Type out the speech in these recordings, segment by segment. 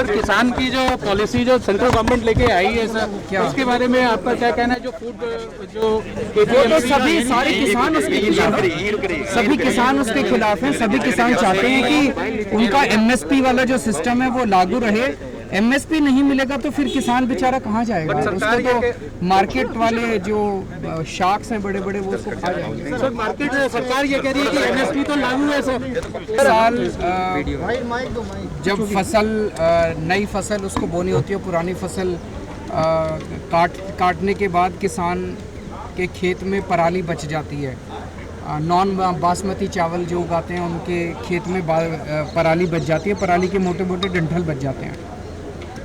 Sir किसान की जो पॉलिसी जो सेंट्रल गवर्नमेंट लेके आई है सर, उसके बारे में आपका क्या कहना है? जो फूड जो तो सभी सारे किसान उसके खिलाफ हैं, सभी किसान उसके खिलाफ हैं। सभी किसान चाहते हैं कि उनका एमएसपी वाला जो सिस्टम है वो लागू रहे। एमएसपी नहीं मिलेगा तो फिर किसान बेचारा कहाँ जाएगा? उसको तो मार्केट वाले जो शार्क्स हैं बड़े बड़े वो उसको खा जाएंगे। सर मार्केट सरकार ये कह रही है कि एमएसपी तो लागू है सर। साल जब फसल नई फसल उसको बोनी होती है, पुरानी फसल काटने के बाद किसान के खेत में पराली बच जाती है। नॉन बासमती चावल जो उगाते हैं उनके खेत में पराली बच जाती है, पराली के मोटे मोटे डंठल बच जाते हैं।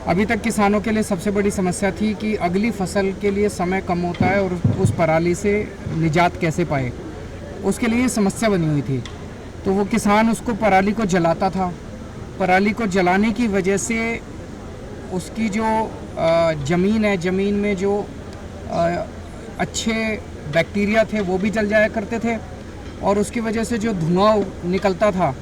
अभी तक किसानों के लिए सबसे बड़ी समस्या थी कि अगली फसल के लिए समय कम होता है और उस पराली से निजात कैसे पाए, उसके लिए समस्या बनी हुई थी। तो वो किसान उसको पराली को जलाता था। पराली को जलाने की वजह से उसकी जो ज़मीन है, ज़मीन में जो अच्छे बैक्टीरिया थे वो भी जल जाया करते थे और उसकी वजह से जो धुआं निकलता था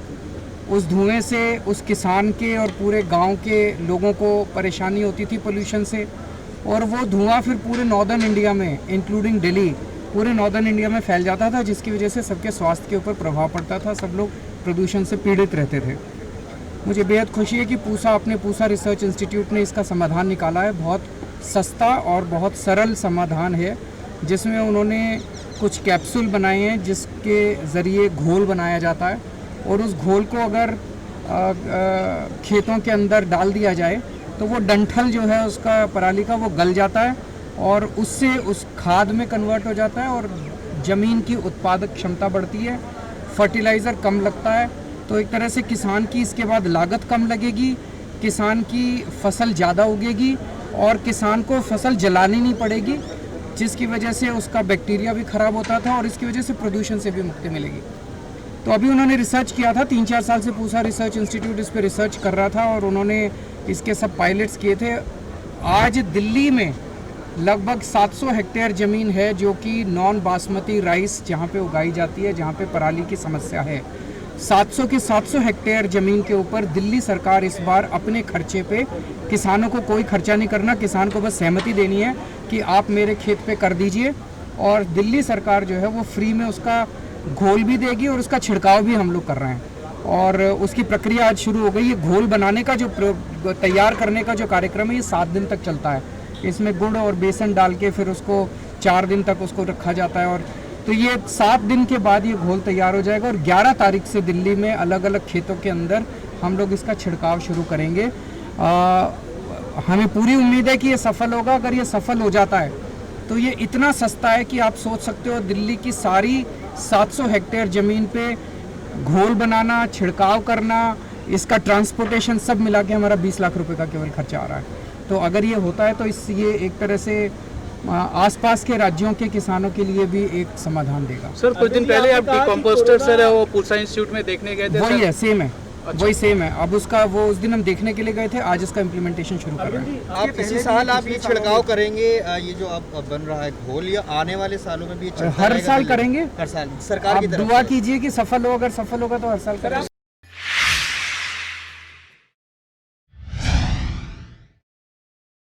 उस धुएं से उस किसान के और पूरे गांव के लोगों को परेशानी होती थी पोल्यूशन से। और वो धुआं फिर पूरे नॉर्दर्न इंडिया में इंक्लूडिंग दिल्ली, पूरे नॉर्दर्न इंडिया में फैल जाता था, जिसकी वजह से सबके स्वास्थ्य के ऊपर प्रभाव पड़ता था। सब लोग प्रदूषण से पीड़ित रहते थे। मुझे बेहद खुशी है कि पूसा रिसर्च इंस्टीट्यूट ने इसका समाधान निकाला है। बहुत सस्ता और बहुत सरल समाधान है, जिसमें उन्होंने कुछ कैप्सूल बनाए हैं जिसके ज़रिए घोल बनाया जाता है और उस घोल को अगर खेतों के अंदर डाल दिया जाए तो वो डंठल जो है उसका पराली का वो गल जाता है और उससे उस खाद में कन्वर्ट हो जाता है और ज़मीन की उत्पादक क्षमता बढ़ती है, फर्टिलाइज़र कम लगता है। तो एक तरह से किसान की इसके बाद लागत कम लगेगी, किसान की फसल ज़्यादा उगेगी और किसान को फसल जलानी नहीं पड़ेगी, जिसकी वजह से उसका बैक्टीरिया भी ख़राब होता था और इसकी वजह से प्रदूषण से भी मुक्ति मिलेगी। तो अभी उन्होंने रिसर्च किया था, 3-4 साल से पूसा रिसर्च इंस्टीट्यूट इस पर रिसर्च कर रहा था और उन्होंने इसके सब पायलट्स किए थे। आज दिल्ली में लगभग 700 हेक्टेयर ज़मीन है जो कि नॉन बासमती राइस जहाँ पे उगाई जाती है, जहाँ पे पराली की समस्या है। 700 के 700 हेक्टेयर ज़मीन के ऊपर दिल्ली सरकार इस बार अपने खर्चे पे, किसानों को कोई खर्चा नहीं करना, किसान को बस सहमति देनी है कि आप मेरे खेत पे कर दीजिए और दिल्ली सरकार जो है वो फ्री में उसका घोल भी देगी और उसका छिड़काव भी हम लोग कर रहे हैं और उसकी प्रक्रिया आज शुरू हो गई है। घोल बनाने का जो तैयार करने का जो कार्यक्रम है ये 7 दिन तक चलता है। इसमें गुड़ और बेसन डाल के फिर उसको 4 दिन तक उसको रखा जाता है और तो ये 7 दिन के बाद ये घोल तैयार हो जाएगा और 11 तारीख से दिल्ली में अलग अलग खेतों के अंदर हम लोग इसका छिड़काव शुरू करेंगे। हमें पूरी उम्मीद है कि ये सफल होगा। अगर ये सफल हो जाता है तो ये इतना सस्ता है कि आप सोच सकते हो दिल्ली की सारी 700 हेक्टेयर ज़मीन पे घोल बनाना, छिड़काव करना, इसका ट्रांसपोर्टेशन सब मिला के हमारा 20 लाख रुपए का केवल खर्चा आ रहा है। तो अगर ये होता है तो ये एक तरह से आसपास के राज्यों के किसानों के लिए भी एक समाधान देगा। सर कुछ दिन पहले आप डिकम्पोस्टर सर वो पूसा इंस्टीट्यूट में देखने गए थे। वही है, सेम है। अच्छा। वही सेम है। अब उसका वो उस दिन हम देखने के लिए गए थे, आज इसका इम्प्लीमेंटेशन शुरू कर रहे हैं। आप इसी साल आप ये छिड़काव करेंगे, ये जो अब बन रहा है घोल, या आने वाले सालों में भी हर साल करेंगे। हर साल सरकार की तरफ दुआ कीजिए कि सफल हो। अगर सफल होगा तो हर साल करेंगे।